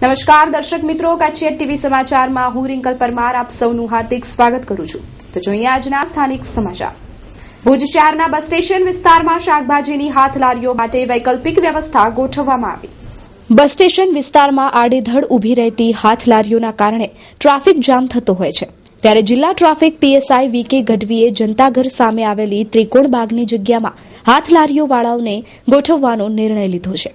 નમસ્કાર દર્શક મિત્રો, કચ્છ ટીવી સમાચારમાં હું રિંકલ પરમાર આપ સૌનું હાર્દિક સ્વાગત કરું છું। તો જોઈએ આજના સ્થાનિક સમાચાર। ભુજ શહેરના બસ સ્ટેશન વિસ્તારમાં શાકભાજીની હાથ લારીઓ માટે વૈકલ્પિક વ્યવસ્થા ગોઠવવામાં આવી। બસ સ્ટેશન વિસ્તારમાં આડેધડ ઊભી રહેતી હાથ લારીઓના કારણે ટ્રાફિક જામ થતો હોય છે, ત્યારે જિલ્લા ટ્રાફિક પીએસઆઈ વીકે ગઢવીએ જનતાઘર સામે આવેલી ત્રિકોણ બાગની જગ્યામાં હાથ લારીઓવાળાઓને ગોઠવવાનો નિર્ણય લીધો છે।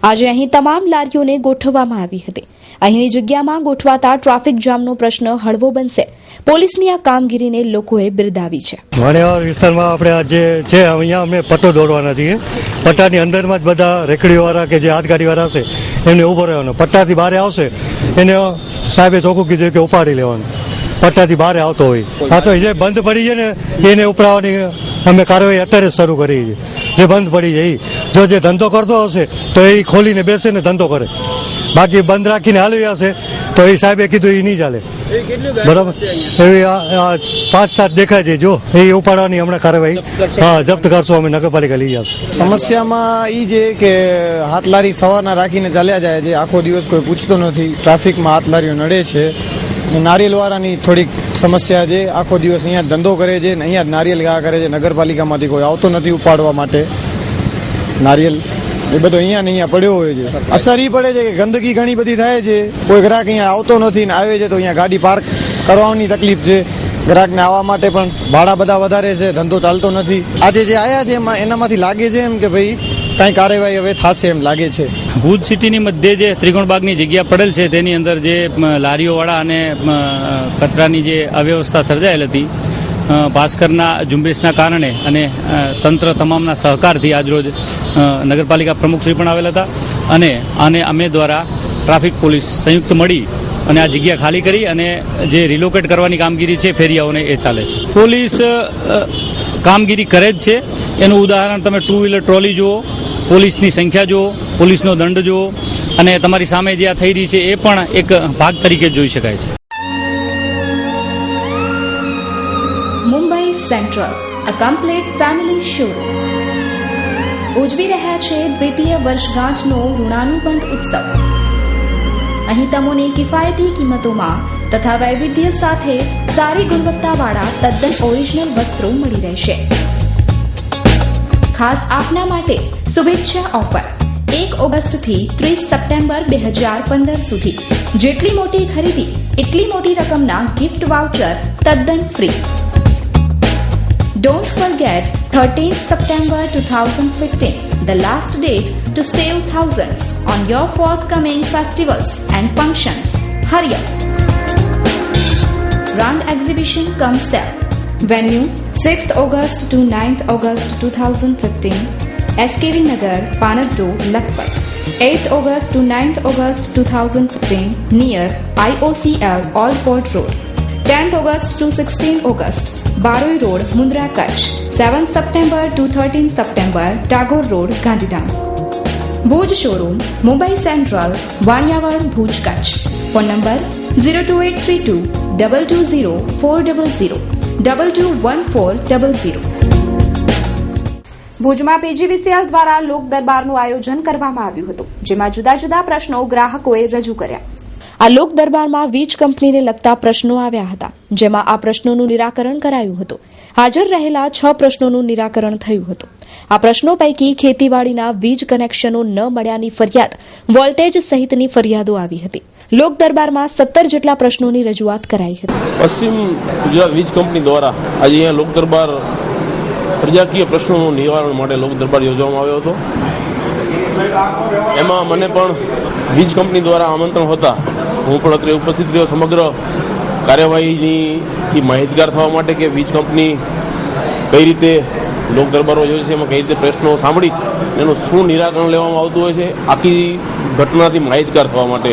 આજે અહીં તમામ લારીઓને ગોઠવવામાં આવી હતી। અહીંની જગ્યામાં ગોઠવાતા ટ્રાફિક જામનો પ્રશ્ન હળવો બનશે। પોલીસની આ કામગીરીને લોકોએ બિરદાવી છે। વાણિયાવાડ વિસ્તારમાં આપણે આજે છે અહીંયા અમે પટ્ટો દોડવાના છીએ। પટ્ટાની અંદરમાં જ બધા રેકડીવાળા કે જે હાથગાડીવાળા હશે એમને ઊભો રહેવાનો। પટ્ટાથી બહાર આવશે એને સાહેબે ચોખ્ખું કીધું કે ઉપાડી લેવાનું। પટ્ટાથી બહાર આવતો હોય આ તો જે બંધ પડી છે ને એને ઉપડાવવાની અમે કાર્યવાહી અત્યારે જ શરૂ કરી છે। જે બંધ પડી છે જો જે ધંધો કરતો હશે તો એ ખોલીને બેસે ને ધંધો કરે, બાકી બંધ રાખીને હાલવી હશે તો એ સાહેબે કીધું એ નહીં ચાલે, બરાબર? એવી 5-7 દેખાય છે, જો એ ઉપાડવાની હમણાં કાર્યવાહી જપ્ત કરશો અમે, નગરપાલિકા લઈ જશે। સમસ્યામાં એ છે કે હાથ લારી સવારના રાખીને ચાલ્યા જાય છે, આખો દિવસ કોઈ પૂછતો નથી। ટ્રાફિકમાં હાથ લારીઓ નડે છે। નારિયેલવાળાની થોડીક સમસ્યા છે, આખો દિવસ અહીંયા ધંધો કરે છે ને અહીંયા નારિયેલ ઘા કરે છે। નગરપાલિકામાંથી કોઈ આવતો નથી ઉપાડવા માટે નારિયેલ, એ બધો અહીંયા ને અહીંયા પડ્યો હોય છે। અસર એ પડે છે કે ગંદકી ઘણી બધી થાય છે, કોઈ ગ્રાહક અહીંયા આવતો નથી ને આવે છે તો અહીંયા ગાડી પાર્ક કરવાની તકલીફ છે। ગ્રાહકને આવવા માટે પણ ભાડા બધા વધારે છે, ધંધો ચાલતો નથી। આજે જે આવ્યા છે એનામાંથી લાગે છે એમ કે ભાઈ કાંઈ કાર્યવાહી હવે થશે એમ લાગે છે। ભુજ સિટીની મધ્યે જે ત્રિકોણબાગની જગ્યા પડેલ છે તેની અંદર જે લારીઓવાળા અને કચરાની જે અવ્યવસ્થા સર્જાયેલ હતી, ભાસ્કરના ઝુંબેશના કારણે અને તંત્ર તમામના સહકારથી આજરોજ નગરપાલિકા પ્રમુખશ્રી પણ આવેલ હતા અને અમે દ્વારા ટ્રાફિક પોલીસ સંયુક્ત મળી અને આ જગ્યા ખાલી કરી અને જે રિલોકેટ કરવાની કામગીરી છે ફેરિયાઓને એ ચાલે છે। પોલીસ કામગીરી કરે જ છે, એનું ઉદાહરણ તમે 2 વ્હીલર ટ્રોલી જુઓ, પોલીસની સંખ્યા જુઓ, પોલીસનો દંડ જુઓ અને તમારી સામે જે આ થઈ રહી છે એ પણ એક ભાગ તરીકે જોઈ શકાય છે। મુંબઈ સેન્ટ્રલ, અ કમ્પ્લીટ ફેમિલી શોરૂમ, ઉજવી રહ્યા છે દ્વિતીય વર્ષગાંઠનો ઋણાનુબંધ ઉત્સવ। અહીં તમને કિફાયતી કિંમતોમાં તથા વૈવિધ્ય સાથે સારી ગુણવત્તાવાળા તદ્દન ઓરિજિનલ વસ્ત્રો મળી રહેશે। ખાસ આપના માટે શુભેચ્છા ઓફર 1 ઓગસ્ટથી 30 સપ્ટેમ્બર 2015 સુધી જેટલી મોટી ખરીદી એટલી મોટી રકમના ગિફ્ટ વાઉચર તદ્દન free. Don't forget 13th September 2015, the last date to save thousands on your forthcoming festivals and functions. Hurry up! Brand Exhibition cum sale. Venue 6th August to 9th August 2015, SKV Nagar, Panad Road, Lakhpat. 8th August to 9th August 2015, near IOCL All Port Road. 10th August to 16th August, Baroi Road, Mundra, Kutch. 7th September to 13th September, Tagore Road, Gandhidham. Bhuj Showroom, Mumbai Central, Vaniawad, Bhuj, Kutch. Phone number 02832 220 400 221400. ભુજમાં PGVCL દ્વારા લોક દરબારનું આયોજન કરવામાં આવ્યું હતું, જેમાં જુદા જુદા પ્રશ્નો ગ્રાહકોએ રજૂ કર્યા। આ લોક દરબારમાં વીજ કંપનીને લગતા પ્રશ્નો આવ્યા હતા, જેમાં આ પ્રશ્નોનું નિરાકરણ કરાયું હતું। હાજર રહેલા 6 પ્રશ્નોનું નિરાકરણ થયું હતું। આ પ્રશ્નો પૈકી ખેતીવાડીના વીજ કનેક્શનો ન મળ્યાની ફરિયાદ, વોલ્ટેજ સહિતની ફરિયાદો આવી હતી। લોક દરબારમાં 17 જેટલા પ્રશ્નોની રજૂઆત કરાઈ હતી। પશ્ચિમ ગુજરાત વીજ કંપની દ્વારા આજે અહીંયા લોક દરબાર પ્રજાકીય પ્રશ્નોનું નિવારણ માટે લોક દરબાર યોજવામાં આવ્યો હતો। એમાં મને પણ વીજ કંપની દ્વારા આમંત્રણ હતા, હું પણ અત્રે ઉપસ્થિત રહ્યો। સમગ્ર કાર્યવાહીથી માહિતગાર થવા માટે કે વીજ કંપની કઈ રીતે લોક દરબારો યોજે છે, એમાં કઈ રીતે પ્રશ્નો સાંભળી એનું શું નિરાકરણ લેવામાં આવતું હોય છે, આખી ઘટનાથી માહિતગાર થવા માટે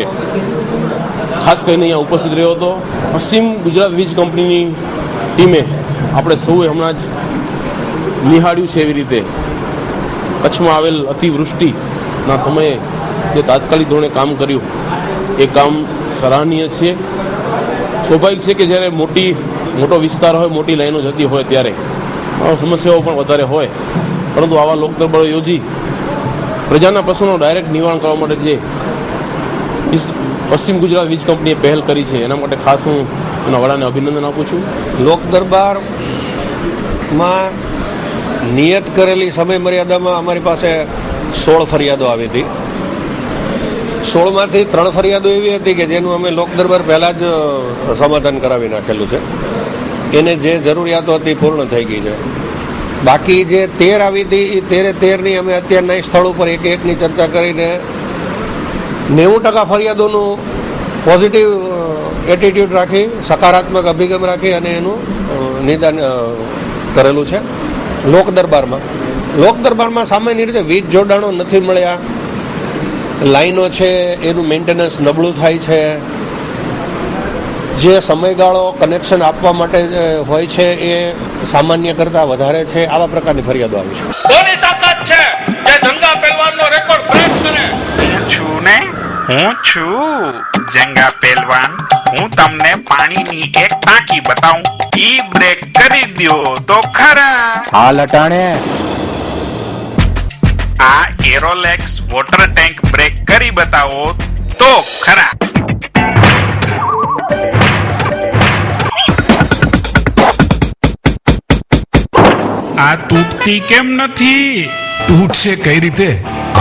ખાસ કરીને અહીંયા ઉપસ્થિત રહ્યો હતો। પશ્ચિમ ગુજરાત વીજ કંપનીની ટીમે આપણે સૌએ હમણાં જ નિહાળ્યું છે એવી રીતે કચ્છમાં આવેલ અતિવૃષ્ટિના સમયે જે તાત્કાલિક ધોરણે કામ કર્યું એ કામ સરાહનીય છે। સ્વાભાવિક છે કે જ્યારે મોટો વિસ્તાર હોય, મોટી લાઈનો જતી હોય ત્યારે સમસ્યાઓ પણ વધારે હોય, પરંતુ આવા લોક દરબારો યોજી પ્રજાના પ્રશ્નોનું ડાયરેક્ટ નિવારણ કરવા માટે જે પશ્ચિમ ગુજરાત વીજ કંપનીએ પહેલ કરી છે એના માટે ખાસ હું એના વડાને અભિનંદન આપું છું. લોક દરબારમાં નિયત કરેલી સમય મર્યાદામાં અમારી પાસે 16 ફરિયાદો આવી હતી. 16માંથી 3 ફરિયાદો એવી હતી કે જેનું અમે લોક દરબાર પહેલાં જ સમાધાન કરાવી નાખેલું છે. એને જે જરૂરિયાતો હતી પૂર્ણ થઈ ગઈ છે. બાકી જે 13 આવી હતી એ 13ની અમે અત્યારના સ્થળ ઉપર એકની ચર્ચા કરીને 90% ફરિયાદોનું પોઝિટિવ એટીટ્યુડ રાખી, સકારાત્મક અભિગમ રાખી અને એનું નિદાન કરેલું છે. લોક દરબારમાં સામાન્ય રીતે વીજ જોડાણો નથી મળ્યા, લાઈનો છે એનું મેન્ટેનન્સ નબળું થાય છે, જે સમયગાળો કનેક્શન આપવા માટે હોય છે એ સામાન્ય કરતાં વધારે છે. આવા પ્રકારની ફરિયાદો આવી છે. કોની તાકાત છે જે જંગા પહેલવાનનો રેકોર્ડ બ્રેક કરે? હું છું જંગા પહેલવાન. હું તમને પાણીની એક ટાંકી બતાવું, ઈ બ્રેક કરી દ્યો તો ખરા. હા લટાણે, આ એરોલેક્સ વોટર ટેન્ક બ્રેક કરી બતાવો તો ખરા. આ તૂટતી કેમ નથી? તૂટશે કઈ રીતે?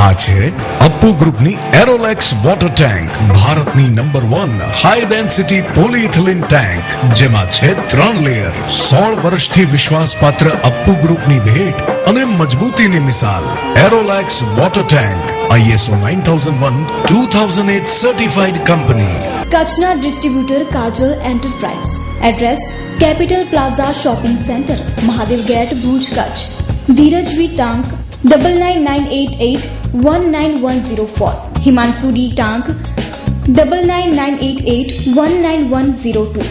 આ છે અપ્પુ ગ્રુપની એરોલેક્સ વોટર ટેન્ક, ભારતની number 1 high density polyethylene tank, જેમાં છે 3 લેયર. 16 વર્ષથી વિશ્વાસપાત્ર અપ્પુ ગ્રુપની ભેટ અને મજબૂતીની મિસાલ. એરોલેક્સ water tank ISO 9001:2008 certified company. કચ્છના distributor Kajal enterprise. Address capital plaza shopping centre, Mahadev gate, Bhuj, Kutch. Dhirajvi Tank 9998819104. Himanshu D Tank 9998819102.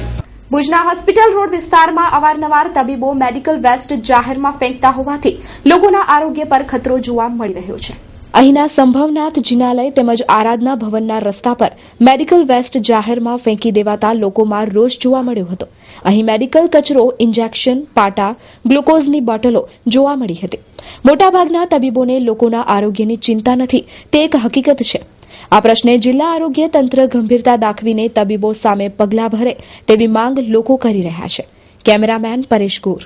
ભુજના હોસ્પિટલ રોડ વિસ્તારમાં અવારનવાર તબીબો મેડિકલ વેસ્ટ જાહેરમાં ફેંકતા હોવાથી લોકોના આરોગ્ય પર ખતરો જોવા મળી રહ્યો છે. અહીંના સંભવનાથ જિનાલય તેમજ આરાધના ભવનના રસ્તા પર મેડિકલ વેસ્ટ જાહેરમાં ફેંકી દેવાતા લોકોમાં રોષ જોવા મળ્યો હતો. અહીં મેડિકલ કચરો, ઇન્જેક્શન, પાટા, ગ્લુકોઝની બોટલો જોવા મળી હતી. મોટાભાગના તબીબોને લોકોના આરોગ્યની ચિંતા નથી તે એક હકીકત છે. આ પ્રશ્ને જિલ્લા આરોગ્ય તંત્ર ગંભીરતા દાખવીને તબીબો સામે પગલાં ભરે તેવી માંગ લોકો કરી રહ્યા છે. કેમેરામેન પરેશ ગોર.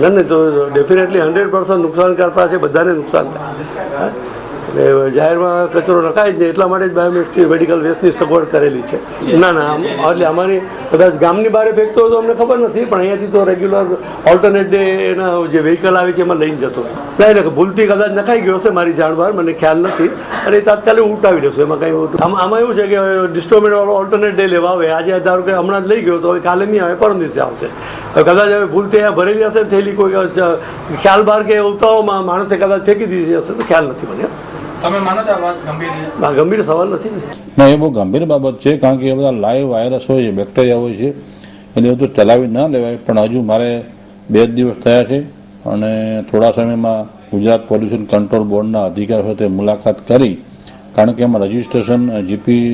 નહીં તો ડેફિનેટલી 100% નુકસાન કરતા છે, બધાને નુકસાન થાય. એટલે જાહેરમાં કચરો રખાય જ નહીં, એટલા માટે જ મેડિકલ વેસ્ટની સગવડ કરેલી છે. ના એટલે અમારી કદાચ ગામની બહાર ફેંકતો હોય તો અમને ખબર નથી, પણ અહીંયાથી તો રેગ્યુલર ઓલ્ટરનેટ ડે એના જે વ્હીકલ આવે છે એમાં લઈને જતો હોય. એટલે ભૂલથી કદાચ નખાઈ ગયો હશે મારી જાણ બહાર, મને ખ્યાલ નથી, અને એ તાત્કાલિક ઉલટાવી દેશો. એમાં કંઈ આમાં એવું છે કે ડિસ્ટ્રોમેન્ટ વાળો ઓલ્ટરનેટ ડે લેવા આવે. આજે ધારો કે હમણાં જ લઈ ગયો તો હવે કાલે નહીં આવે, પરમ દિવસે આવશે. કદાચ હવે ભૂલથી અહીંયા ભરેલી હશે થયેલી, કોઈ ખ્યાલ બહાર કે ઉતાવળમાં માણસે કદાચ ફેંકી દીધી હશે તો ખ્યાલ નથી મને. તમે માનો છો આ વાત ગંભીર? ગંભીર સવાલ નથી ને. ના, એ બહુ ગંભીર બાબત છે, કારણ કે એ બધા લાઈવ વાયરસ હોય છે, બેક્ટેરિયા હોય છે, એટલે બધું ચલાવી ના લેવાય. પણ હજુ મારે 2 દિવસ થયા છે અને થોડા સમયમાં ગુજરાત પોલ્યુશન કંટ્રોલ બોર્ડના અધિકારીઓ સાથે મુલાકાત કરી, કારણ કે એમાં registration GP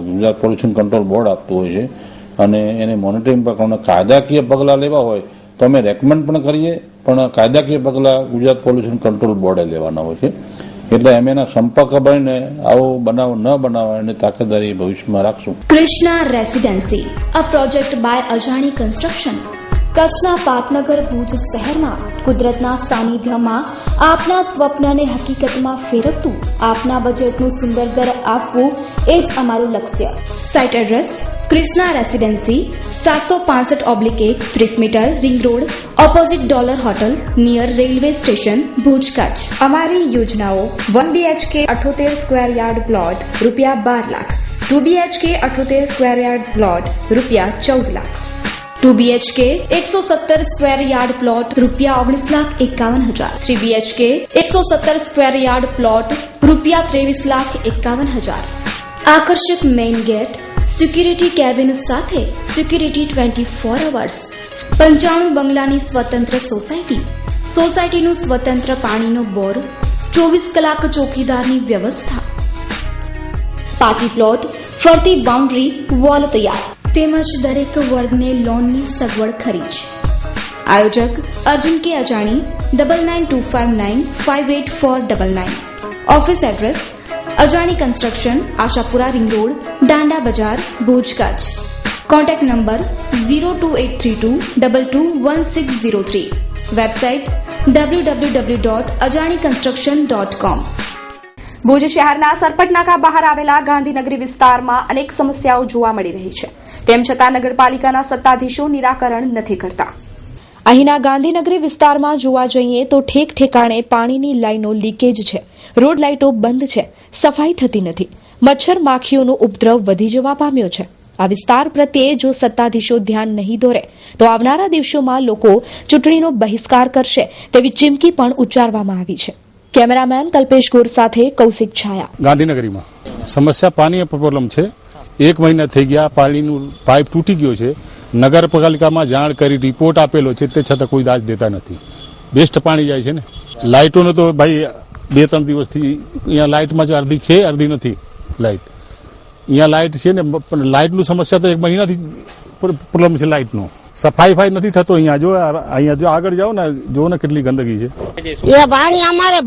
Gujarat pollution control board આપતું હોય છે અને એને મોનિટરિંગ પર કાયદાકીય પગલાં લેવા હોય તો અમે રેકમેન્ડ પણ કરીએ, પણ કાયદાકીય પગલાં ગુજરાત પોલ્યુશન કંટ્રોલ બોર્ડે લેવાના હોય છે. એટલે અમે એના સંપર્ક બનીને આવો બનાવ ન બનાવવા એની તાકેદારી ભવિષ્યમાં રાખશું. Krishna residency, a project by Ajani construction. કચ્છના પાટનગર ભુજ શહેરમાં કુદરતના સાનિધ્યમાં આપના સ્વપ્નને હકીકતમાં ફેરવતું આપના બજેટનું સુંદર ઘર આપવું એ જ અમારું લક્ષ્ય. Site address Krishna residency 765/1 30 meter ring road opposite dollar hotel near railway station Bhuj, Kutch. અમારી યોજનાઓ 1 BHK 78 square yard plot ₹12 lakh, 2 BHK 78 square yard plot ₹14 lakh, 2 BHK 117 square yard plot ₹19,51,000, 3 BHK 117 square yard plot ₹23,51,000. આકર્ષક મેઇન ગેટ, સિક્યુરિટી કેબિન સાથે security 24 hours. 95 બંગલાની સ્વતંત્ર સોસાયટીનું સ્વતંત્ર પાણીનો bore, 24 કલાક ચોકીદારની વ્યવસ્થા. પાર્ટી પ્લોટ, ફરતી બાઉન્ડ્રી વોલ તૈયાર, તેમજ દરેક વર્ગને લોનની સગવડ ખરી છે. આયોજક અર્જુન કે અજાણી 9925958499. ઓફિસ એડ્રેસ અજાણી construction, Ashapura ring road, Danda બજાર, Bhuj, Kutch. Contact number 0283221603. Website www.ajaniconstruction.com. Bhuj શહેરના સરપટનાકા બહાર આવેલા ગાંધીનગરી વિસ્તારમાં અનેક સમસ્યાઓ જોવા મળી રહી છે. તેમ છતાં નગરપાલિકાના સત્તાધીશો નિરાકરણ નથી કરતા. અહીંના ગાંધીનગરી વિસ્તારમાં જોવા જઈએ તો ઠેક ઠેકાણે પાણીની લાઈનો લીકેજ છે, રોડ લાઇટો બંધ છે, સફાઈ થતી નથી, મચ્છર માખીઓનો ઉપદ્રવ વધી જવા પામ્યો છે. આ વિસ્તાર પ્રત્યે જો સત્તાધીશો ધ્યાન નહીં દોરે તો આવનારા દિવસોમાં લોકો ચૂંટણીનો બહિષ્કાર કરશે તેવી ચીમકી પણ ઉચ્ચારવામાં આવી છે. કેમેરામેન કલ્પેશ ગોર સાથે કૌશિક છાયા. ગાંધીનગરીમાં સમસ્યા પાણી પ્રોબ્લેમ છે. 1 મહિના થઈ ગયા, પાણીનું પાઇપ તૂટી ગયો છે. નગરપાલિકામાં જાણ કરી રિપોર્ટ આપેલો છે, તે છતાં કોઈ દાજ દેતા નથી. બેસ્ટ પાણી જાય છે ને. લાઇટોનો તો ભાઈ 2-3 દિવસથી અહીંયા લાઇટમાં જ અડધી છે, અડધી નથી લાઇટ. અહીંયા લાઇટ છે ને, પણ લાઇટનું સમસ્યા તો 1 મહિનાથી પ્રોબ્લેમ છે લાઇટનો. સફાઈ નથી થતો. અહીંયા જો આગળ જાઓ ને, જો ને કેટલી ગંદકી છે. એ પાણી અમારે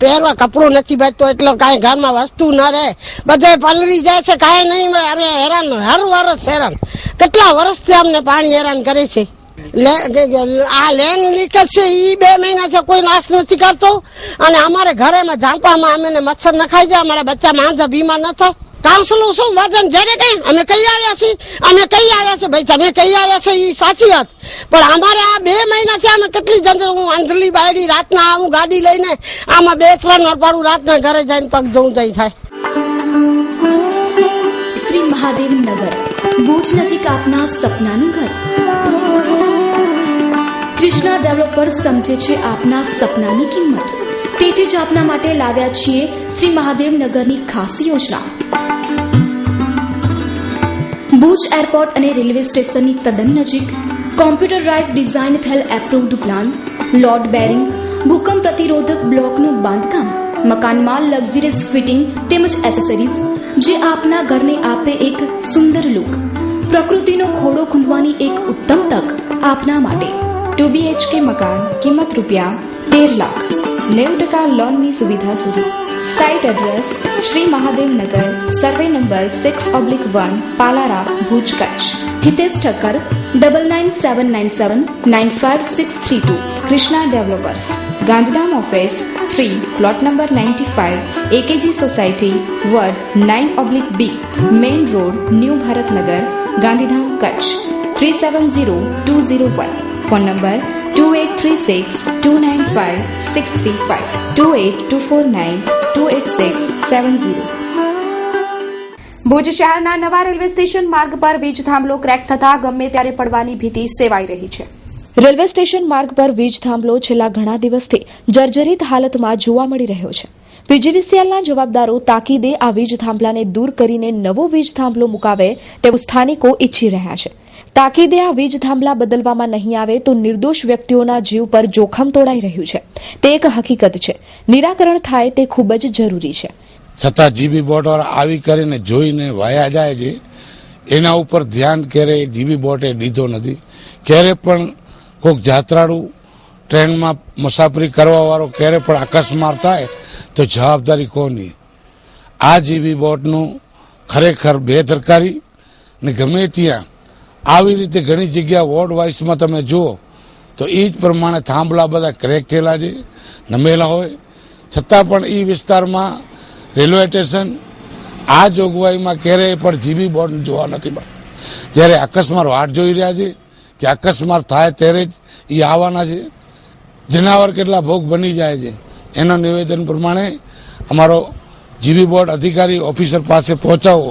પહેરવા કપડું નથી બચતો, એટલો કાંઈ ઘરમાં વસ્તુ ન રહે, બધે પલળી જાય છે, કાંઈ નહીં મળે. અમે હેરાન, હર વર્ષ હેરાન. કેટલા વર્ષથી અમને પાણી હેરાન કરે છે. આ લેન લીકેજ છે, એ 2 મહિના છે, કોઈ નાશ નથી કરતો. અને અમારે ઘરેમાં ઝાંપામાં અમને મચ્છર ન ખાઈ જાય, અમારા બચ્ચા માંદા બીમાર ન થાય. કાઉન્સિલો શું વજન જ્યારે કઈ અમે કહી આવ્યા છીએ ભાઈ તમે કહી આવ્યા છો એ સાચી વાત, પણ અમારે આ 2 મહિના છે, અમે કેટલી જંજર. હું અંધલી બાયડી રાતના આવું ગાડી લઈને, આમાં 2-3 અઠવાડિયું રાતના ઘરે જઈને પગ ધોવું જાય થાય. શ્રી મહાદેવ નગર, ભુજ નજીક આપના સપનાનું ઘર. કૃષ્ણા ડેવલપર્સ સમજે છે આપના સપનાની કિંમત. તેથી જ આપના માટે લાવ્યા છીએ શ્રી મહાદેવ નગરની ખાસ યોજના. ભુજ એરપોર્ટ અને રેલવે સ્ટેશનની તદ્દન નજીક કોમ્પ્યુટરાઇઝ ડિઝાઇન થયેલ એપ્રુવ્ડ પ્લાન, લોડ બેરિંગ, ભૂકંપ પ્રતિરોધક બ્લોકનું બાંધકામ, મકાનમાં લક્ઝરિયસ ફિટિંગ તેમજ એસેસરીઝ જે આપના ઘરને આપે એક સુંદર લુક. પ્રકૃતિનો ખોળો ખૂંદવાની એક ઉત્તમ તક આપના માટે. 2 BHK મકાન, કિંમત ₹13 લાખ, 90% લોનની સુવિધા સુધી. Site address Shri Mahadev Nagar, survey number 6/1, Palara, Bhuj, Kutch. Hitesh Thakkar 9979795632. Krishna developers, Gandhidham office 3, plot number 95, AKG society, ward 9/B, main road, new Bharatnagar, Gandhidham, Kutch 370201. Phone number 2836295635, 2824928670. Bhuj શહેરના નવા રેલવે સ્ટેશન માર્ગ પર વીજ થાંભલો ક્રેક થતા ગમે ત્યારે પડવાની ભીતિ સેવાઈ રહી છે. રેલવે સ્ટેશન માર્ગ પર વીજ થાંભલો છેલ્લા ઘણા દિવસથી જર્જરિત હાલતમાં જોવા મળી રહ્યો છે. પીજીવીસીએલના જવાબદારો તાકીદે આ વીજ થાંભલાને દૂર કરીને નવો વીજ થાંભલો મુકાવે તેવું સ્થાનિકો ઈચ્છી રહ્યા છે. તાકીદે આ વીજ થાંભલા બદલવામાં નહીં આવે તો નિર્દોષ વ્યક્તિઓના જીવ પર જોખમ તોડાઈ રહ્યું છે. તે એક હકીકત છે. નિરાકરણ થાય તે ખૂબ જ જરૂરી છે. છતાં જીબી બોર્ડ વાળા આવી કરીને જોઈને વાયા જાય છે, એના ઉપર ધ્યાન ક્યારેય જીબી બોર્ડે લીધો નથી. ક્યારે પણ કોઈક જાત્રાળુ ટ્રેનમાં મુસાફરી કરવા વાળો ક્યારે પણ અકસ્માત થાય તો જવાબદારી કોની? આ જીબી બોર્ડનું ખરેખર બેદરકારી ને ગમે ત્યાં આવી રીતે ઘણી જગ્યા વોર્ડ વાઇઝમાં તમે જુઓ તો એ જ પ્રમાણે થાંભલા બધા ક્રેક થયેલા છે, નમેલા હોય. છતાં પણ એ વિસ્તારમાં રેલવે સ્ટેશન આ જોગવાઈમાં ક્યારેય પણ જીબી બોર્ડ જોવા નથી મળતું. જ્યારે અકસ્માત વાટ જોઈ રહ્યા છે કે અકસ્માત થાય ત્યારે જ એ આવવાના છે. જનાવર કેટલા ભોગ બની જાય છે એના નિવેદન પ્રમાણે અમારો જીબી બોર્ડ અધિકારી ઓફિસર પાસે પહોંચાવો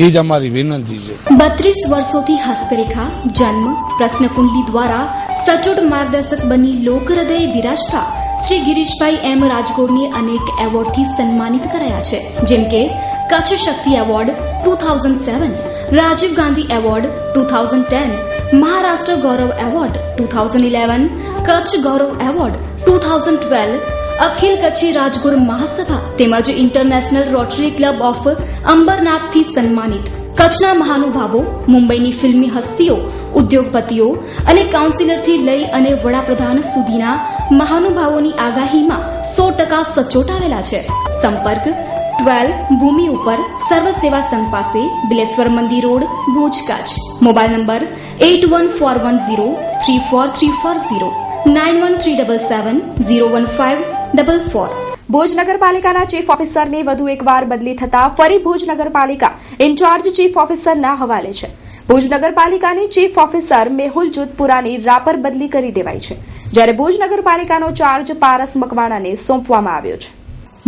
એ જ અમારી વિનંતી છે. 32 વર્ષોથી હસ્તરેખા, જન્મ, પ્રશ્નકુંડલી દ્વારા સચોટ માર્ગદર્શક બની લોક હૃદયે બિરાજતા શ્રી ગિરીશભાઈ એમ રાજગોરને અનેક એવોર્ડથી સન્માનિત કરાયા છે, જેમ કે કચ્છ શક્તિ એવોર્ડ 2007, રાજીવ ગાંધી એવોર્ડ 2010, મહારાષ્ટ્ર ગૌરવ એવોર્ડ 2011, કચ્છ ગૌરવ એવોર્ડ 2012, અખિલ કચ્છી રાજગુર મહાસભા તેમજ ઇન્ટરનેશનલ રોટરી ક્લબ ઓફ અંબરનાથથી સન્માનિત. કચ્છના મહાનુભાવો, મુંબઈની ફિલ્મી હસ્તીઓ, ઉદ્યોગપતિઓ અને કાઉન્સિલરથી લઈ અને વડાપ્રધાન સુધીના મહાનુભાવોની આગાહીમાં 100% સચોટ આવેલા છે. સંપર્ક 12 ભૂમિ ઉપર સર્વ સેવા સંઘ પાસે બિલેશ્વર મંદિર road Bhuj Kutch. Mobile number 8141034340 9137701544. Bhuj નગરપાલિકાના ચીફ ઓફિસરની વધુ એકવાર બદલી થતા ફરી ભુજ નગરપાલિકા ઇન્ચાર્જ ચીફ ઓફિસરના હવાલે છે. ભુજ નગરપાલિકાની ચીફ ઓફિસર મેહુલ જોધપુરાની રાપર બદલી કરી દેવાઈ છે, જ્યારે ભુજ નગરપાલિકાનો ચાર્જ પારસ મકવાણાને સોંપવામાં આવ્યો છે.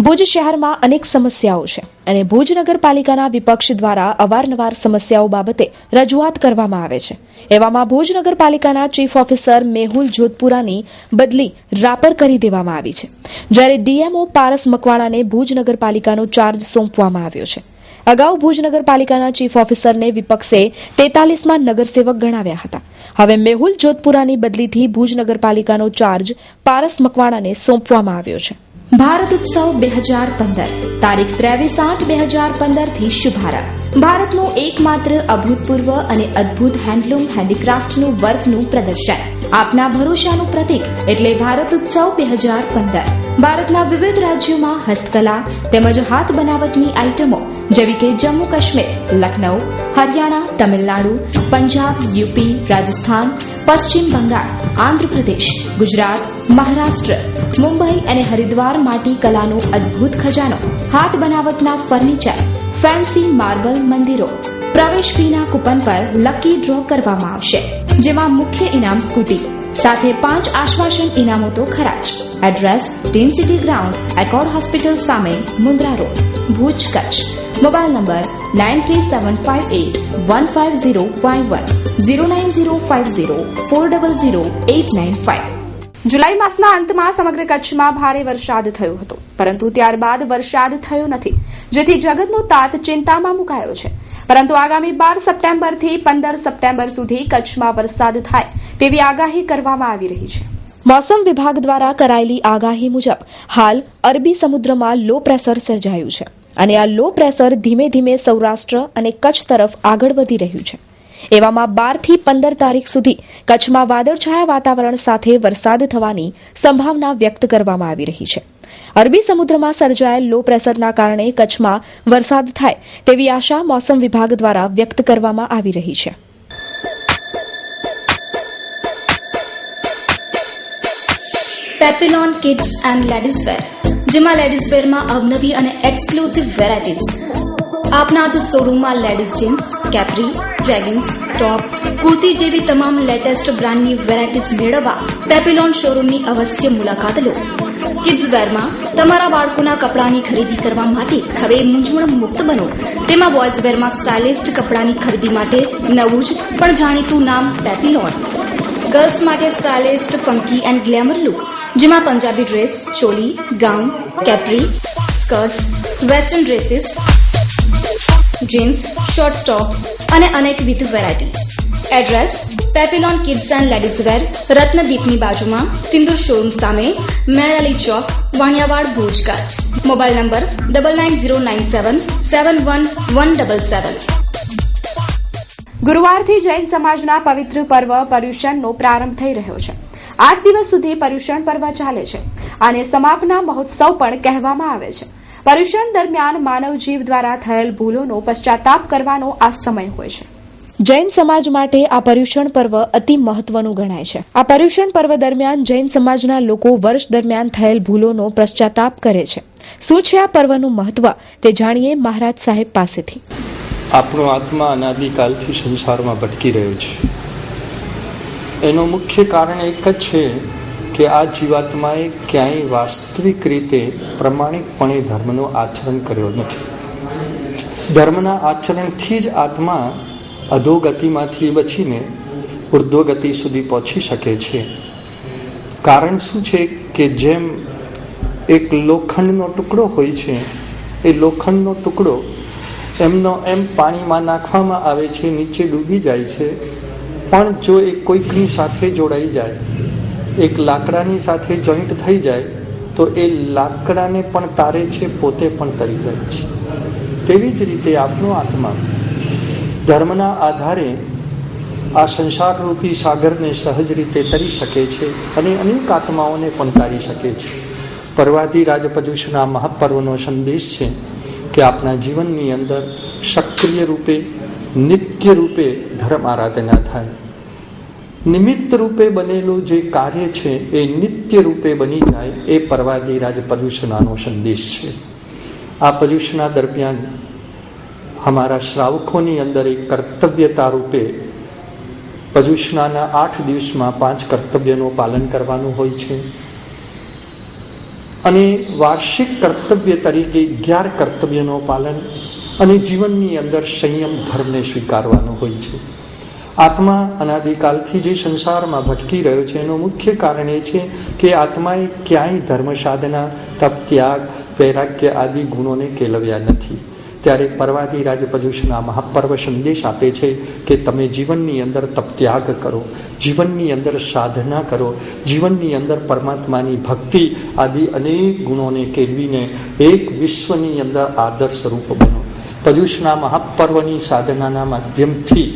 ભુજ શહેરમાં અનેક સમસ્યાઓ છે અને ભુજ નગરપાલિકાના વિપક્ષ દ્વારા અવારનવાર સમસ્યાઓ બાબતે રજૂઆત કરવામાં આવે છે. એવામાં ભુજ નગરપાલિકાના ચીફ ઓફિસર મેહુલ જોધપુરાની બદલી રાપર કરી દેવામાં આવી છે, જ્યારે ડીએમઓ પારસ મકવાણાને ભુજ નગરપાલિકાનો ચાર્જ સોંપવામાં આવ્યો છે. અગાઉ ભુજ નગરપાલિકાના ચીફ ઓફિસરને વિપક્ષે 43માં નગરસેવક ગણાવ્યા હતા. હવે મેહુલ જોધપુરાની બદલીથી ભુજ નગરપાલિકાનો ચાર્જ પારસ મકવાણાને સોંપવામાં આવ્યો છે. ભારત ઉત્સવ 2015 તારીખ 23/8/2015 થી શુભારંભ. ભારતનું એકમાત્ર અભૂતપૂર્વ અને અદ્ભુત હેન્ડલૂમ હેન્ડીક્રાફ્ટનું વર્કનું પ્રદર્શન, આપના ભરોસાનું પ્રતીક એટલે ભારત ઉત્સવ 2015. ભારતના વિવિધ રાજ્યોમાં હસ્તકલા તેમજ હાથ બનાવટની આઇટમો જેવી કે જમ્મુ કાશ્મીર, લખનઉ, હરિયાણા, તમિલનાડુ, પંજાબ, યુપી, રાજસ્થાન, પશ્ચિમ બંગાળ, આંધ્રપ્રદેશ, ગુજરાત, મહારાષ્ટ્ર, મુંબઈ અને હરિદ્વાર માટી કલાનો અદ્ભુત ખજાનો, હાથ બનાવટના ફર્નિચર, ફેન્સી માર્બલ મંદિરો. પ્રવેશ ફીના કૂપન પર લકી ડ્રો કરવામાં આવશે, જેમાં મુખ્ય ઇનામ સ્કૂટી સાથે 5 આશ્વાસન ઇનામો તો ખરા જ. Address teen city ground, Accord hospital સામે, Mundra road, Bhuj, Kutch. Mobile number 9375815051 09050400895. જુલાઈ માસના અંતમાં સમગ્ર કચ્છમાં ભારે વરસાદ થયો હતો, પરંતુ ત્યારબાદ વરસાદ થયો નથી, જેથી જગતનો તાત ચિંતામાં મુકાયો છે. પરંતુ આગામી 12 સપ્ટેમ્બરથી 15 સપ્ટેમ્બર સુધી કચ્છમાં વરસાદ થાય તેવી આગાહી કરવામાં આવી રહી છે. મોસમ વિભાગ દ્વારા કરાયેલી આગાહી મુજબ હાલ અરબી સમુદ્રમાં લો પ્રેશર સર્જાયું છે અને આ લો પ્રેશર ધીમે ધીમે સૌરાષ્ટ્ર અને કચ્છ તરફ આગળ વધી રહ્યું છે. એવામાં 12 થી 15 તારીખ સુધી કચ્છમાં વાદળછાયા વાતાવરણ સાથે વરસાદ થવાની સંભાવના વ્યક્ત કરવામાં આવી રહી છે. અરબી સમુદ્રમાં સર્જાયેલ લો પ્રેશરના કારણે કચ્છમાં વરસાદ થાય તેવી આશા મોસમ વિભાગ દ્વારા વ્યક્ત કરવામાં આવી રહી છે. Papillon kids and ladies wear, જેમાં લેડીઝ વેરમાં અવનવી અને એક્સક્લુઝિવ વેરાયટીઝ. આપના જ શોરૂમમાં ladies jeans, capri, jeggings, top, kurti જેવી તમામ લેટેસ્ટ બ્રાન્ડની વેરાયટીઝ મેળવવા પેપિલોન શોરૂમની અવશ્ય મુલાકાત લો. કિડ્સ વેરમાં તમારા બાળકોના કપડાની ખરીદી કરવા માટે હવે મૂંઝવણ મુક્ત બનો. તેમાં બોયઝ વેરમાં સ્ટાઇલિસ્ટ કપડાની ખરીદી માટે નવું જ પણ જાણીતું નામ પેપિલોન. ગર્લ્સ માટે stylist, funky and glamour look, જેમાં Punjabi dress, choli, gown, capri, skirts, western dresses, jeans, short tops અને અનેકવિધ variety. Address Papillon kids and ladies wear, રત્નદીપની બાજુમાં, સિંદૂર શોરૂમ સામે, મેર અલી ચોક, વાણિયાવાડ, ભુજ, કચ્છ. Mobile number 9909771177. ગુરુવારથી જૈન સમાજના પવિત્ર પર્વ પર્યુષણનો પ્રારંભ થઈ રહ્યો છે. 8 દિવસ સુધી પર્યુષણ પર્વ ચાલે છે. આને સમાપના મહોત્સવ પણ કહેવામાં આવે છે. પર્યુષણ દરમિયાન માનવ જીવ દ્વારા થયેલ ભૂલોનો પશ્ચાતાપ કરવાનો આ સમય હોય છે. જૈન સમાજ માટે આ પર્યુષણ પર્વ અતિ મહત્વનું ગણાય છે. આ પર્યુષણ પર્વ દરમિયાન જૈન સમાજના લોકો વર્ષ દરમિયાન થયેલ ભૂલોનો પશ્ચાતાપ કરે છે. શું છે આ પર્વનું મહત્વ તે જાણીએ મહારાજ સાહેબ પાસેથી. આપણો આત્મા અનાદિકાલથી સંસારમાં ભટકી રહ્યો છે. એનું મુખ્ય કારણ એક જ છે કે આ જીવાત્માએ ક્યાંય વાસ્તવિક રીતે પ્રમાણિકપણે ધર્મનું આચરણ કર્યો નથી. ધર્મના આચરણથી જ આત્મા અધોગતિમાંથી બચીને ઉર્ધ્વગતિ સુધી પહોંચી શકે છે. કારણ શું છે કે જેમ એક લોખંડનો ટુકડો હોય છે, એ લોખંડનો ટુકડો એમનો એમ પાણીમાં નાખવામાં આવે છે, નીચે ડૂબી જાય છે. પણ જો એ કોઈકની સાથે જોડાઈ જાય, એક લાકડાની સાથે જોઈન્ટ થઈ જાય, તો એ લાકડાને પણ તારે છે, પોતે પણ તરી જાય છે. તેવી જ રીતે આપણો આત્મા ધર્મના આધારે આ સંસારરૂપી સાગરને સહજ રીતે તરી શકે છે અને અનેક આત્માઓને પણ તારી શકે છે. પર્વાધિરાજ પર્યુષણના મહાપર્વનો સંદેશ છે કે આપણા જીવનની અંદર સક્રિય રૂપે નિત્ય રૂપે ધર્મ આરાધના થાય. નિમિત્ત રૂપે બનેલું જે કાર્ય છે એ નિત્ય રૂપે બની જાય, એ પર્વાધિરાજ પર્યુષણાનો સંદેશ છે. આ પર્યુષણા દરમિયાન અમારા શ્રાવકોની અંદર એક કર્તવ્યતા રૂપે પર્યુષણાના 8 દિવસમાં 5 કર્તવ્યનું પાલન કરવાનું હોય છે અને વાર્ષિક કર્તવ્ય તરીકે 11 કર્તવ્યનું પાલન અને જીવનની અંદર સંયમ ધર્મને સ્વીકારવાનો હોય છે. આત્મા અનાદિકાલથી જે સંસારમાં ભટકી રહ્યો છે એનું મુખ્ય કારણ એ છે કે આત્માએ ક્યાંય ધર્મ સાધના, તપ, ત્યાગ, વૈરાગ્ય આદિ ગુણોને કેળવ્યા નથી. ત્યારે પર્વાધિરાજ પર્યુષણા મહાપર્વ સંદેશ આપે છે કે તમે જીવનની અંદર તપ ત્યાગ કરો, જીવનની અંદર સાધના કરો, જીવનની અંદર પરમાત્માની ભક્તિ આદિ અનેક ગુણોને કેળવીને એક વિશ્વની અંદર આદર્શ રૂપ બનો. પર્યુષણા મહાપર્વની સાધનાના માધ્યમથી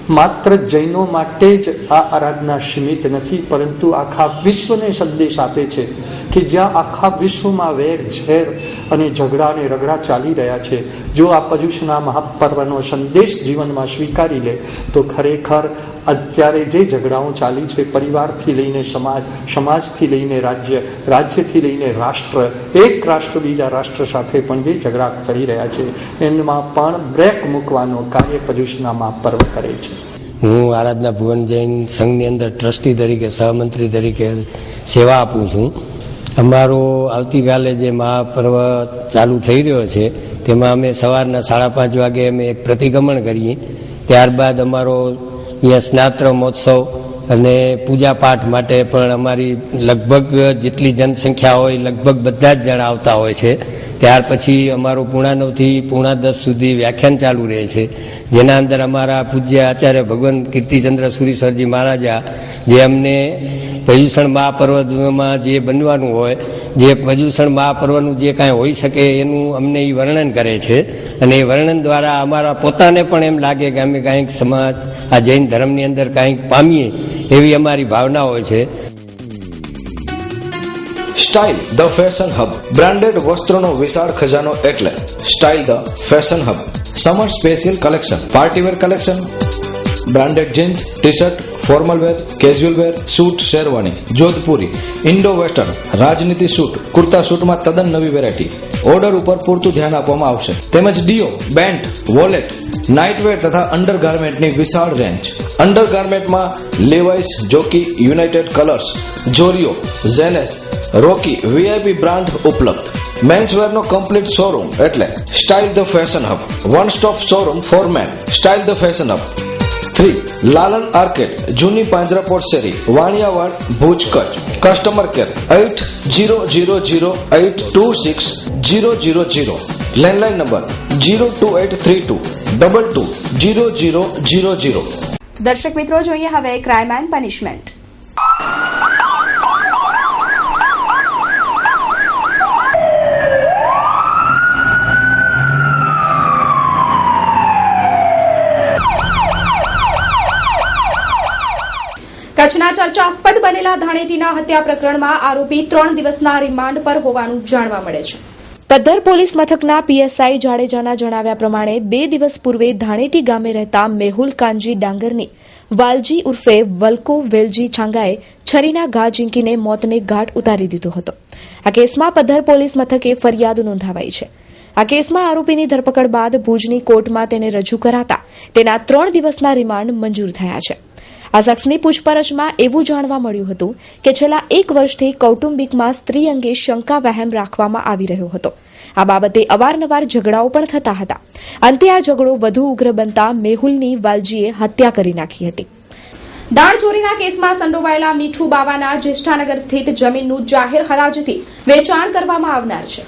માત્ર જૈનો માટે જ આ આરાધના સીમિત નથી, પરંતુ આખા વિશ્વને સંદેશ આપે છે કે જ્યાં આખા વિશ્વમાં વેર ઝેર અને ઝઘડા અને રગડા ચાલી રહ્યા છે, જો આ પર્યુષણા મહાપર્વનો સંદેશ જીવનમાં સ્વીકારી લે તો ખરેખર અત્યારે જે ઝઘડાઓ ચાલી છે, પરિવારથી લઈને સમાજ, સમાજથી લઈને રાજ્ય, રાજ્યથી લઈને રાષ્ટ્ર, એક રાષ્ટ્ર બીજા રાષ્ટ્ર સાથે પણ જે ઝઘડા ચાલી રહ્યા છે એમાં પણ બ્રેક મૂકવાનું કાર્ય પર્યુષણા મહાપર્વ કરે છે. હું આરાધના ભુવન જૈન સંઘની અંદર ટ્રસ્ટી તરીકે, સહમંત્રી તરીકે સેવા આપું છું. અમારો આવતીકાલે જે મહાપર્વ ચાલુ થઈ રહ્યો છે તેમાં અમે સવારના 5:30 વાગે અમે એક પ્રતિક્રમણ કરીએ. ત્યારબાદ અમારો અહીંયા સ્નાત્ર મહોત્સવ અને પૂજા પાઠ માટે પણ અમારી લગભગ જેટલી જનસંખ્યા હોય લગભગ બધા જ જણા આવતા હોય છે. ત્યાર પછી અમારું 9:30 થી 10:45 સુધી વ્યાખ્યાન ચાલુ રહે છે, જેના અંદર અમારા પૂજ્ય આચાર્ય ભગવાન કીર્તિચંદ્ર સુરીશ્વરજી મહારાજા જે અમને પર્યુષણ મહાપર્વમાં જે બનવાનું હોય, જે પર્યુષણ મહાપર્વનું જે કાંઈ હોઈ શકે એનું અમને એ વર્ણન કરે છે અને એ વર્ણન દ્વારા અમારા પોતાને પણ એમ લાગે કે અમે કાંઈક સમાજ આ જૈન ધર્મની અંદર કાંઈક પામીએ એવી અમારી ભાવના હોય છે. Style the fashion hub, branded વસ્ત્રોનો વિશાળ ખજાનો એટલે style the fashion hub. Summer special collection, party wear collection, branded jeans, T shirt, formal wear, casual wear, suit, sherwani, Jodhpuri, Indo western, રાજનીતિ સૂટ, કુર્તા સૂટમાં તદ્દન નવી વેરાયટી. ઓર્ડર ઉપર પૂરતું ધ્યાન આપવામાં આવશે. તેમજ ડીઓ, બેન્ટ, વોલેટ, નાઇટવેર તથા અંડરગાર્મેન્ટની વિશાળ રેન્જ. અંડરગાર્મેન્ટમાં લેવાઇસ, જોકી, યુનાઇટેડ કલર્સ, જોરિયો, ઝેનેસ, રોકી વીઆઈપી બ્રાન્ડ ઉપલબ્ધ. મેન્સવેરનો કમ્પ્લીટ શોરૂમ એટલે style the fashion hub. One stop showroom for men, style the fashion hub. 3 Lalan arcade, જૂની પાંજરાપોળ શેરી, Vaniyavad, Bhuj, Kutch. Customer care 8000826000. Landline number 02832220000. દર્શક મિત્રો, જોઈએ હવે ક્રાઇમ એન્ડ પનિશમેન્ટ. કચ્છના ચર્ચાસ્પદ બનેલા ધાણેટીના હત્યા પ્રકરણમાં આરોપી 3 દિવસના રિમાન્ડ પર હોવાનું જાણવા મળે છે. પદ્ધર પોલીસ મથકના પીએસઆઈ જાડેજાના જણાવ્યા પ્રમાણે 2 દિવસ પૂર્વે ધાણેટી ગામે રહેતા મેહુલ કાનજી ડાંગરની વાલજી ઉર્ફે વલ્કો વેલજી છાંગાએ છરીના ઘા ઝીંકીને મોતને ઘાટ ઉતારી દીધો હતો. આ કેસમાં પદ્ધર પોલીસ મથકે ફરિયાદ નોંધાવાઈ છે. આ કેસમાં આરોપીની ધરપકડ બાદ ભુજની કોર્ટમાં તેને રજૂ કરાતા તેના 3 દિવસના રિમાન્ડ મંજૂર થયા છે. આ શખ્સની પૂછપરછમાં એવું જાણવા મળ્યું હતું કે છેલ્લા 1 વર્ષથી કૌટુંબિકમાં સ્ત્રી અંગે શંકા વહેમ રાખવામાં આવી રહ્યો હતો. આ બાબતે અવારનવાર ઝઘડાઓ પણ થતા હતા. અંતે આ ઝઘડો વધુ ઉગ્ર બનતા મેહુલની વાલજીએ હત્યા કરી નાખી હતી. દાણ ચોરીના કેસમાં સંડોવાયેલા મીઠુ બાવાના જ્યેષ્ઠાનગર સ્થિત જમીનનું જાહેર હરાજીથી વેચાણ કરવામાં આવનાર છે.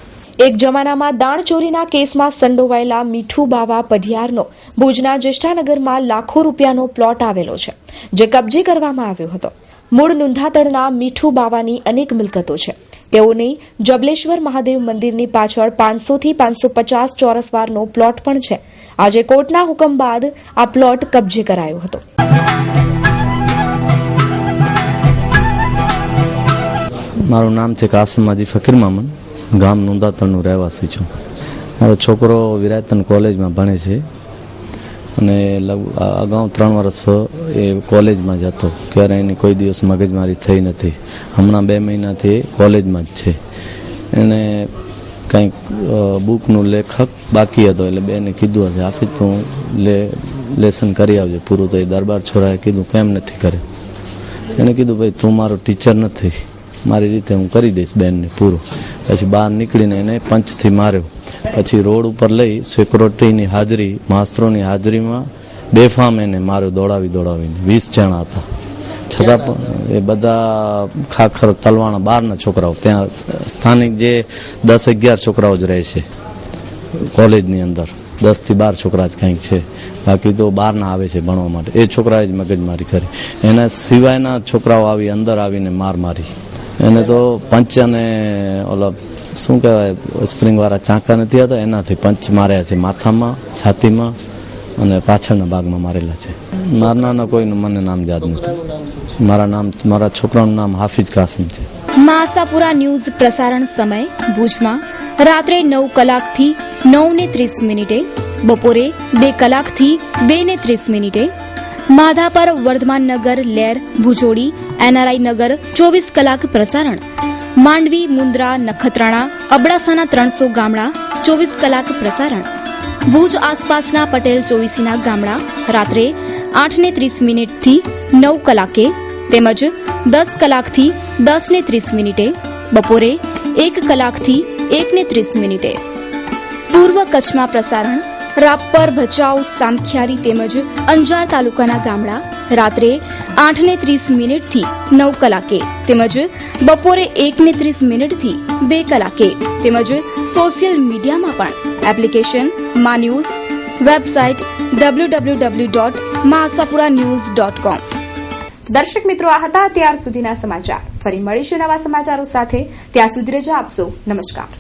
એક જમાનામાં દાણ ચોરીના કેસમાં સંડોવાયેલા મીઠુ બાવા પઢિયારનો ભુજના જ્યેષ્ઠાનગરમાં લાખો રૂપિયાનો પ્લોટ આવેલો છે, જે કબજે કરવામાં આવ્યો હતો. મૂળ નુંધાતળના મીઠુ બાવાની અનેક મિલકતો છે. તેઓની જબલેશ્વર મહાદેવ મંદિરની પાછળ 500 થી 550 ચોરસ વારનો પ્લોટ પણ છે. આજે કોર્ટના હુકમ બાદ આ પ્લોટ કબજે કરાયો હતો. મારું નામ છે કાસમ હાજી ફકીર મામન, ગામ નુંદાતળનું રહેવાસી છું. મારો છોકરો વિરાયતન કોલેજમાં ભણે છે અને અગાઉ 3 વર્ષ એ કોલેજમાં જ હતો. ક્યારે એની કોઈ દિવસ મગજમારી થઈ નથી. હમણાં 2 મહિનાથી કોલેજમાં જ છે. એને કંઈક બુકનું લેખક બાકી હતો એટલે બેને કીધું હશે આપી તું લેસન કરી આવજે પૂરું. તો એ દરબાર છોરાએ કીધું કેમ નથી કરે. એને કીધું ભાઈ તું મારો ટીચર નથી, મારી રીતે હું કરી દઈશ બેનને પૂરું. પછી બહાર નીકળીને એને પંચથી માર્યો. પછી રોડ ઉપર લઈ સિક્યોરિટીની હાજરી, માસ્તરોની હાજરીમાં બેફામ એને માર્યો દોડાવીને. 20 જણા હતા. છતાં પણ એ બધા ખાખર તલવાણા બહારના છોકરાઓ, ત્યાં સ્થાનિક જે 10-11 છોકરાઓ જ રહે છે કોલેજની અંદર. 10 થી 12 છોકરા જ કંઈક છે, બાકી તો બહારના આવે છે ભણવા માટે. એ છોકરાએ જ મગજમારી કરી. એના સિવાયના છોકરાઓ આવી અંદર આવીને મારી. એને તો પંચ અને ઓલા શું કહેવાય સ્પ્રિંગવાળા ચાંકા નથી હતા, એનાથી પંચ માર્યા છે. માથામાં, છાતીમાં અને પાછળના ભાગમાં મારેલા છે. મારનારના કોઈનું મને નામ યાદ નથી. મારા છોકરાનું નામ હાફિઝ કાસિમ છે. આશાપુરા ન્યૂઝ પ્રસારણ સમય ભુજમાં રાત્રે 9 કલાકથી 9:30, બપોરે 2 કલાકથી 2:30. માધાપર વર્ધમાન નગર લેર ભુજોડી NRI નગર 24 કલાક પ્રસારણ. માંડવી મુન્દ્રા નખત્રાણા અબડાસાના 300 ગામડા 24 કલાક પ્રસારણ. ભુજ આસપાસના પટેલ ચોવીસીના ગામડા રાત્રે 8:30 થી 9 કલાકે તેમજ 10 કલાકથી 10:30, બપોરે 1 કલાકથી 1:30. પૂર્વ કચ્છમાં પ્રસારણ રાપર, ભચાઉ, સામખિયારી તેમજ અંજાર તાલુકાના ગામડા રાત્રે 8:30 થી 9 કલાકે તેમજ બપોરે 1:30 થી 2 કલાકે. તેમજ સોશિયલ મીડિયામાં પણ એપ્લિકેશન મા ન્યૂઝ, વેબસાઇટ www.maasapuranews.com. દર્શક મિત્રો, આ હતા ત્યાર સુધીના સમાચાર. ફરી મળીશું નવા સમાચારો સાથે. ત્યાં સુધી રજા આપશો. નમસ્કાર.